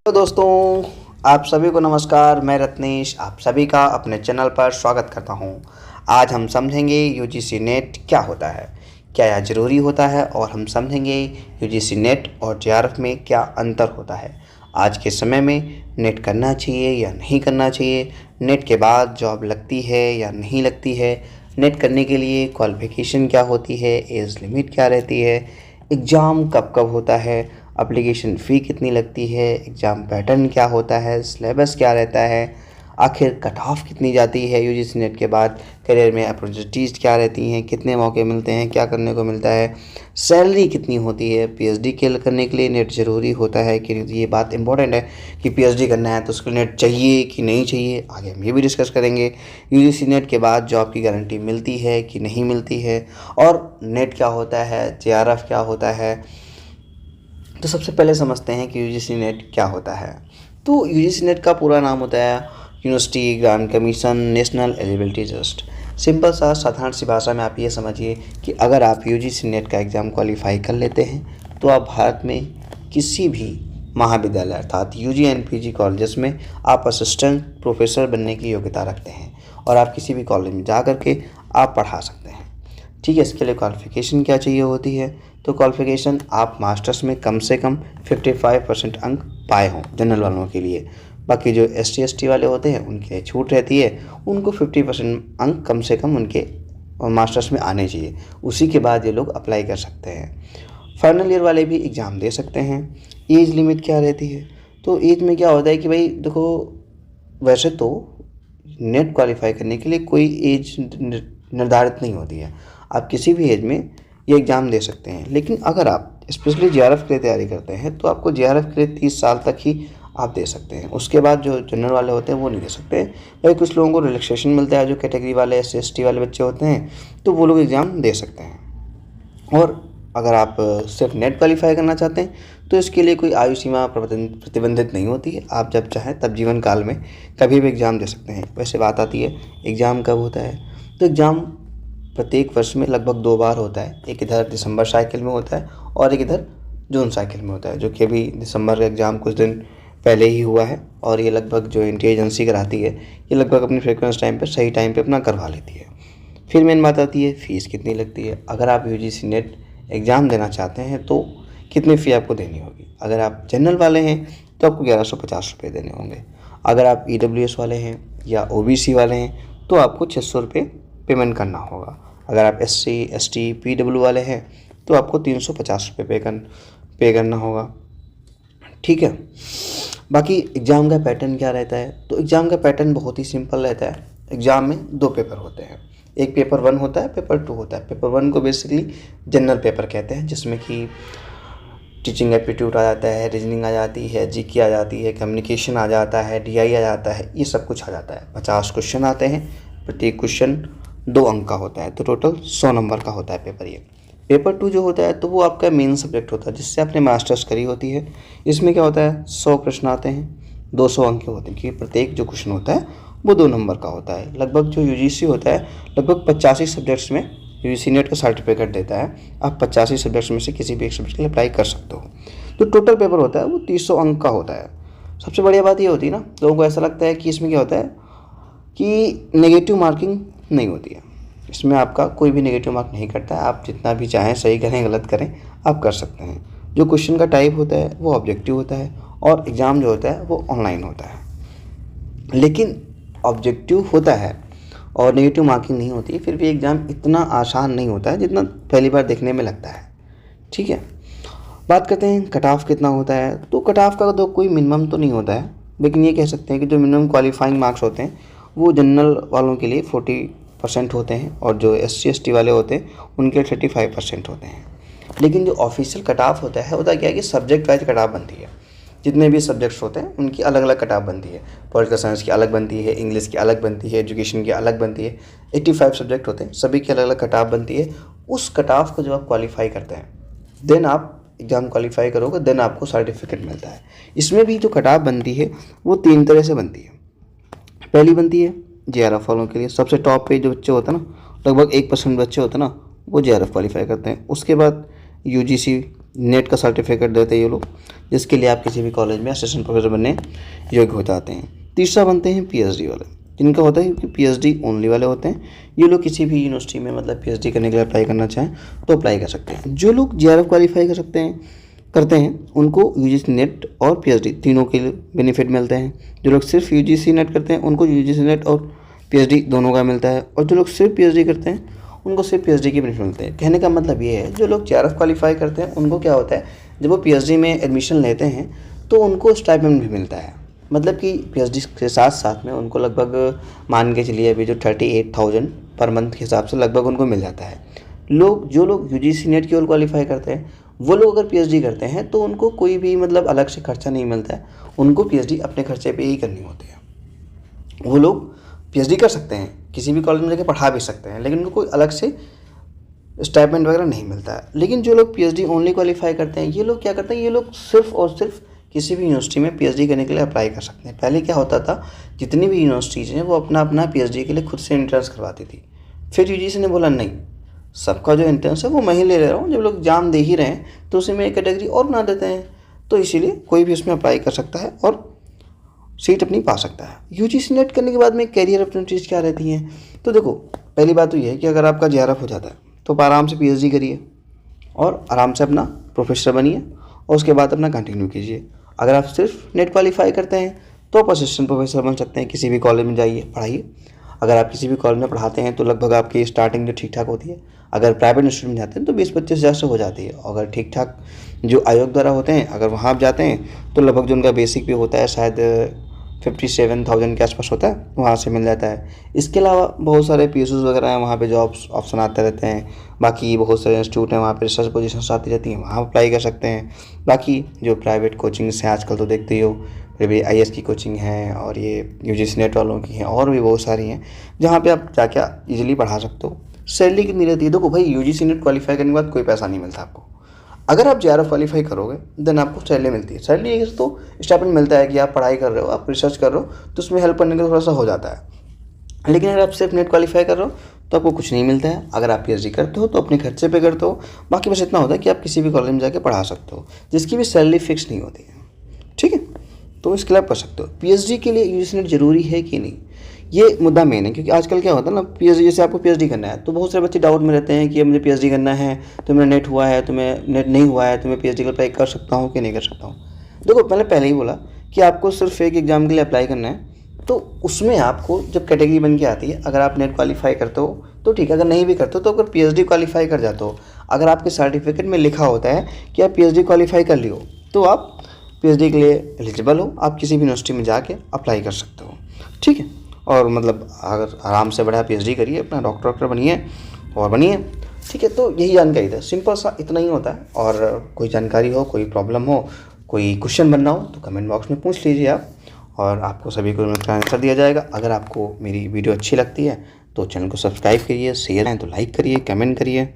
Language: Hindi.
तो दोस्तों, आप सभी को नमस्कार। मैं रत्नेश आप सभी का अपने चैनल पर स्वागत करता हूं। आज हम समझेंगे यूजीसी नेट क्या होता है, क्या यह ज़रूरी होता है, और हम समझेंगे यूजीसी नेट और जेआरएफ में क्या अंतर होता है। आज के समय में नेट करना चाहिए या नहीं करना चाहिए, नेट के बाद जॉब लगती है या नहीं लगती है, नेट करने के लिए क्वालिफ़िकेशन क्या होती है, एज लिमिट क्या रहती है, एग्ज़ाम कब कब होता है, एप्लीकेशन फ़ी कितनी लगती है, एग्ज़ाम पैटर्न क्या होता है, सिलेबस क्या रहता है, आखिर कट ऑफ कितनी जाती है यूजीसी नेट के बाद, करियर में अपॉर्चुनिटीज़ क्या रहती हैं, कितने मौके मिलते हैं, क्या करने को मिलता है, सैलरी कितनी होती है, पीएचडी के करने के लिए नेट ज़रूरी होता है कि ये बात इंपॉर्टेंट है कि पीएचडी करना है तो उसके लिए नेट चाहिए कि नहीं चाहिए। आगे हम ये भी डिस्कस करेंगे यूजीसी नेट के बाद जॉब की गारंटी मिलती है कि नहीं मिलती है, और नेट क्या होता है, जेआरएफ क्या होता है। तो सबसे पहले समझते हैं कि यूजीसी नेट क्या होता है। तो यूजीसी नेट का पूरा नाम होता है university grant commission national eligibility test. Simple सा साधारण सी भाषा में आप ये समझिए कि अगर आप यूजीसी नेट का एग्ज़ाम क्वालिफाई कर लेते हैं तो आप भारत में किसी भी महाविद्यालय अर्थात यूजी एंड पीजी कॉलेजेस में आप असिस्टेंट प्रोफेसर बनने की योग्यता रखते हैं, और आप किसी भी कॉलेज में जा कर के आप पढ़ा सकते हैं। ठीक है, इसके लिए क्वालिफ़िकेशन क्या चाहिए होती है, तो क्वालिफ़िकेशन आप मास्टर्स में कम से कम 55% अंक पाए हों जनरल वालों के लिए। बाकी जो SC ST वाले होते हैं उनके लिए छूट रहती है, उनको 50% अंक कम से कम उनके मास्टर्स में आने चाहिए, उसी के बाद ये लोग अप्लाई कर सकते हैं। फाइनल ईयर वाले भी एग्ज़ाम दे सकते हैं। एज लिमिट क्या रहती है, तो एज में क्या होता है कि भाई देखो, वैसे तो नेट क्वालिफाई करने के लिए कोई एज निर्धारित नहीं होती है, आप किसी भी एज में ये एग्ज़ाम दे सकते हैं। लेकिन अगर आप स्पेशली जेआरएफ के लिए तैयारी करते हैं तो आपको जेआरएफ के लिए 30 साल तक ही आप दे सकते हैं, उसके बाद जो जनरल वाले होते हैं वो नहीं दे सकते। भाई कुछ लोगों को रिलैक्सेशन मिलता है, जो कैटेगरी वाले SC ST वाले बच्चे होते हैं तो वो लोग एग्ज़ाम दे सकते हैं। और अगर आप सिर्फ नेट क्वालिफाई करना चाहते हैं तो इसके लिए कोई आयु सीमा प्रतिबंधित नहीं होती है, आप जब चाहें तब जीवन काल में कभी भी एग्ज़ाम दे सकते हैं। वैसे बात आती है एग्ज़ाम कब होता है, तो एग्ज़ाम प्रत्येक वर्ष में लगभग 2 बार होता है। एक इधर दिसंबर साइकिल में होता है और एक इधर जून साइकिल में होता है, जो कि अभी दिसंबर का एग्ज़ाम कुछ दिन पहले ही हुआ है। और ये लगभग जो इंडिया एजेंसी कराती है ये लगभग अपनी फ्रिक्वेंस टाइम पर सही टाइम पे अपना करवा लेती है। फिर मेन बात आती है फ़ीस कितनी लगती है। अगर आप यूजीसी नेट एग्ज़ाम देना चाहते हैं तो कितनी फ़ी आपको देनी होगी। अगर आप जनरल वाले हैं तो आपको 1150 रुपये देने होंगे। अगर आप EWS वाले हैं या OBC वाले हैं तो आपको 600 रुपये पेमेंट करना होगा। अगर आप SC ST PW वाले हैं तो आपको 350 रुपये पे करना होगा। ठीक है, बाकी एग्ज़ाम का पैटर्न क्या रहता है, तो एग्ज़ाम का पैटर्न बहुत ही सिंपल रहता है। एग्ज़ाम में 2 पेपर होते हैं, एक पेपर 1 होता है, पेपर 2 होता है। पेपर 1 को बेसिकली जनरल पेपर कहते हैं, जिसमें कि टीचिंग एप्टीट्यूड आ जाता है, रीजनिंग आ जाती है, GK आ जाती है, कम्युनिकेशन आ जाता है, DI आ जाता है, ये सब कुछ आ जाता है। 50 क्वेश्चन आते हैं, प्रत्येक क्वेश्चन 2 अंक का होता है, तो टोटल 100 नंबर का होता है पेपर ये। पेपर 2 जो होता है तो वो आपका मेन सब्जेक्ट होता है, जिससे आपने मास्टर्स करी होती है। इसमें क्या होता है, 100 प्रश्न आते हैं, 200 अंक के होते हैं, क्योंकि प्रत्येक जो क्वेश्चन होता है वो 2 नंबर का होता है। लगभग जो UGC होता है लगभग 85 सब्जेक्ट्स में यूजीसी नेट का सर्टिफिकेट देता है। आप 85 सब्जेक्ट्स में से किसी भी एक सब्जेक्ट के लिए अप्लाई कर सकते हो। तो टोटल पेपर होता है वो 300 अंक का होता है। सबसे बढ़िया बात ये होती है ना, लोगों को ऐसा लगता है कि इसमें क्या होता है कि नेगेटिव मार्किंग नहीं होती है। इसमें आपका कोई भी नेगेटिव मार्क नहीं करता है, आप जितना भी चाहें सही करें गलत करें आप कर सकते हैं। जो क्वेश्चन का टाइप होता है वो ऑब्जेक्टिव होता है, और एग्ज़ाम जो होता है वो ऑनलाइन होता है। लेकिन ऑब्जेक्टिव होता है और नेगेटिव मार्किंग नहीं होती है, फिर भी एग्ज़ाम इतना आसान नहीं होता है जितना पहली बार देखने में लगता है। ठीक है, बात करते हैं कट ऑफ कितना होता है। तो कट ऑफ का तो कोई मिनिमम तो नहीं होता है, लेकिन ये कह सकते हैं कि जो मिनिमम क्वालिफाइंग मार्क्स होते हैं वो जनरल वालों के लिए 40% होते हैं, और जो SC ST वाले होते हैं उनके 35% होते हैं। लेकिन जो ऑफिशियल कट ऑफ होता है क्या है कि सब्जेक्ट वाइज कट ऑफ बनती है। जितने भी सब्जेक्ट्स होते हैं उनकी अलग अलग कट ऑफ बनती है। पॉलिटिकल साइंस की अलग बनती है, इंग्लिश की अलग बनती है, एजुकेशन की अलग बनती है। 85 सब्जेक्ट होते हैं, सभी की अलग अलग कट ऑफ बनती है। उस कट ऑफ को जब आप क्वालिफाई करते हैं देन आप एग्ज़ाम क्वालिफाई करोगे, देन आपको सर्टिफिकेट मिलता है। इसमें भी जो कट ऑफ बनती है वो 3 तरह से बनती है। पहली बनती है JRF वालों के लिए, सबसे टॉप पे जो बच्चे होते हैं ना, लगभग 1% बच्चे होते हैं ना, वो JRF क्वालिफाई करते हैं। उसके बाद UGC नेट का सर्टिफिकेट देते हैं ये लोग, जिसके लिए आप किसी भी कॉलेज में असिस्टेंट प्रोफेसर बनने योग्य हो जाते हैं। तीसरा बनते हैं पीएचडी वाले, जिनका होता है कि पीएचडी ओनली वाले होते हैं। ये लोग किसी भी यूनिवर्सिटी में मतलब पीएचडी करने के लिए अप्लाई करना चाहें तो अप्लाई कर सकते हैं। जो लोग जेआरएफ क्वालिफाई करते हैं उनको यूजीसी नेट और पीएचडी तीनों के बेनिफिट मिलते हैं। जो लोग सिर्फ यूजीसी नेट करते हैं उनको यूजीसी नेट और पीएचडी दोनों का मिलता है, और जो लोग सिर्फ पीएचडी करते हैं उनको सिर्फ पीएचडी के बेनिफिट मिलते हैं। कहने का मतलब ये है, जो लोग जेआरएफ क्वालिफाई करते हैं उनको क्या होता है, जब वो पीएचडी में एडमिशन लेते हैं तो उनको स्टाइपेंड भी मिलता है। मतलब कि पीएचडी के साथ साथ में उनको लगभग मान के चलिए अभी जो 38,000 पर मंथ के हिसाब से लगभग उनको मिल जाता है। जो लोग यूजीसी नेट की ओर क्वालिफाई करते हैं वो लोग अगर पीएचडी करते हैं तो उनको कोई भी मतलब अलग से खर्चा नहीं मिलता है, उनको पीएचडी अपने खर्चे पे ही करनी होती है। वो लोग पीएचडी कर सकते हैं, किसी भी कॉलेज में जाके पढ़ा भी सकते हैं, लेकिन उनको कोई अलग से स्टाइपेंड वगैरह नहीं मिलता है। लेकिन जो लोग पीएचडी ओनली क्वालिफाई करते हैं, ये लोग क्या करते हैं, ये लोग सिर्फ और सिर्फ किसी भी यूनिवर्सिटी में पीएचडी करने के लिए अप्लाई कर सकते हैं। पहले क्या होता था, जितनी भी यूनिवर्सिटीज़ हैं वो अपना अपना पीएचडी के लिए खुद से एंट्रेंस करवाती थी। फिर यूजीसी ने बोला नहीं, सबका जो एंट्रेंस है वो मैं ही ले रहा हूँ, जब लोग एग्जाम दे ही रहे हैं तो उसी में एक कैटेगरी और बना देते हैं, तो इसीलिए कोई भी उसमें अप्लाई कर सकता है और सीट अपनी पा सकता है। यूजीसी नेट करने के बाद में कैरियर अपॉर्चुनिटीज़ क्या रहती हैं, तो देखो पहली बात तो ये है कि अगर आपका जेआरएफ हो जाता है तो आप आराम से पीएचडी करिए और आराम से अपना प्रोफेसर बनिए और उसके बाद अपना कंटिन्यू कीजिए। अगर आप सिर्फ नेट क्वालिफाई करते हैं तो आप असिस्टेंट प्रोफेसर बन सकते हैं, किसी भी कॉलेज में जाइए पढ़ाइए। अगर आप किसी भी कॉलेज में पढ़ाते हैं तो लगभग आपकी स्टार्टिंग जो ठीक ठाक होती है, अगर प्राइवेट इंस्टीट्यूट में जाते हैं तो 20-25 हज़ार से हो जाती है। अगर ठीक ठाक जो आयोग द्वारा होते हैं अगर वहाँ आप जाते हैं तो लगभग जो उनका बेसिक भी होता है शायद 57,000 के आसपास होता है, वहाँ से मिल जाता है। इसके अलावा बहुत सारे पीएसयूज़ वगैरह हैं, वहाँ पे जॉब्स ऑप्शन आते रहते हैं। बाकी बहुत सारे इंस्टीट्यूट हैं, वहाँ पे रिसर्च पोजीशंस आती रहती हैं, वहाँ अप्लाई कर सकते हैं। बाकी जो प्राइवेट कोचिंग्स हैं आजकल तो देखते ही हो, फिर भी आईएएस की कोचिंग है और ये यूजीसी नेट वालों की हैं, और भी बहुत सारी हैं जहाँ पे आप जाके ईजिली पढ़ा सकते हो। सैलरी कितनी रहती है, देखो भाई यूजीसी नेट क्वालिफाई करने के बाद कोई पैसा नहीं मिलता आपको। अगर आप जेआरएफ क्वालिफाई करोगे देन आपको सैलरी मिलती है। सैलरी तो स्टाइपेंड मिलता है कि आप पढ़ाई कर रहे हो, आप रिसर्च कर रहे हो तो उसमें हेल्प करने का थोड़ा सा हो जाता है। लेकिन अगर आप सिर्फ नेट क्वालिफाई कर रहे हो तो आपको कुछ नहीं मिलता है। अगर आप पीएचडी करते हो तो अपने खर्चे पे करते हो, बाकी बस इतना होता है कि आप किसी भी कॉलेज में जाके पढ़ा सकते हो, जिसकी भी सैलरी फिक्स नहीं होती है। ठीक है, तो इसके लिए आप कर सकते हो। पीएचडी के लिए यूजीसी नेट जरूरी है कि नहीं, ये मुद्दा मेन है। क्योंकि आजकल क्या होता है ना, पीएचडी जैसे आपको पीएचडी करना है तो बहुत सारे बच्चे डाउट में रहते हैं कि मुझे पीएचडी करना है तो मेरा नेट हुआ है, तो मैं नेट नहीं हुआ है तो मैं पीएचडी का अप्लाई कर सकता हूँ कि नहीं कर सकता हूँ। देखो मैंने पहले ही बोला कि आपको सिर्फ एक एग्जाम के लिए अप्लाई करना है, तो उसमें आपको जब कैटेगरी बन के आती है, अगर आप नेट क्वालिफाई करते हो तो ठीक है, अगर नहीं भी करते हो तो अगर पीएचडी क्वालिफाई कर जाते हो, अगर आपके सर्टिफिकेट में लिखा होता है कि आप पीएचडी क्वालिफाई कर लियो तो आप पीएचडी के लिए एलिजिबल हो, आप किसी भी यूनिवर्सिटी में जाके अप्लाई कर सकते हो। ठीक है, और मतलब अगर आराम से बढ़िया पीएचडी करिए, अपना डॉक्टर बनिए और बनिए। ठीक है, तो यही जानकारी था, सिंपल सा इतना ही होता है। और कोई जानकारी हो, कोई प्रॉब्लम हो, कोई क्वेश्चन बनना हो तो कमेंट बॉक्स में पूछ लीजिए आप, और आपको सभी को उसका आंसर दिया जाएगा। अगर आपको मेरी वीडियो अच्छी लगती है तो चैनल को सब्सक्राइब करिए, शेयर है तो लाइक करिए, कमेंट करिए।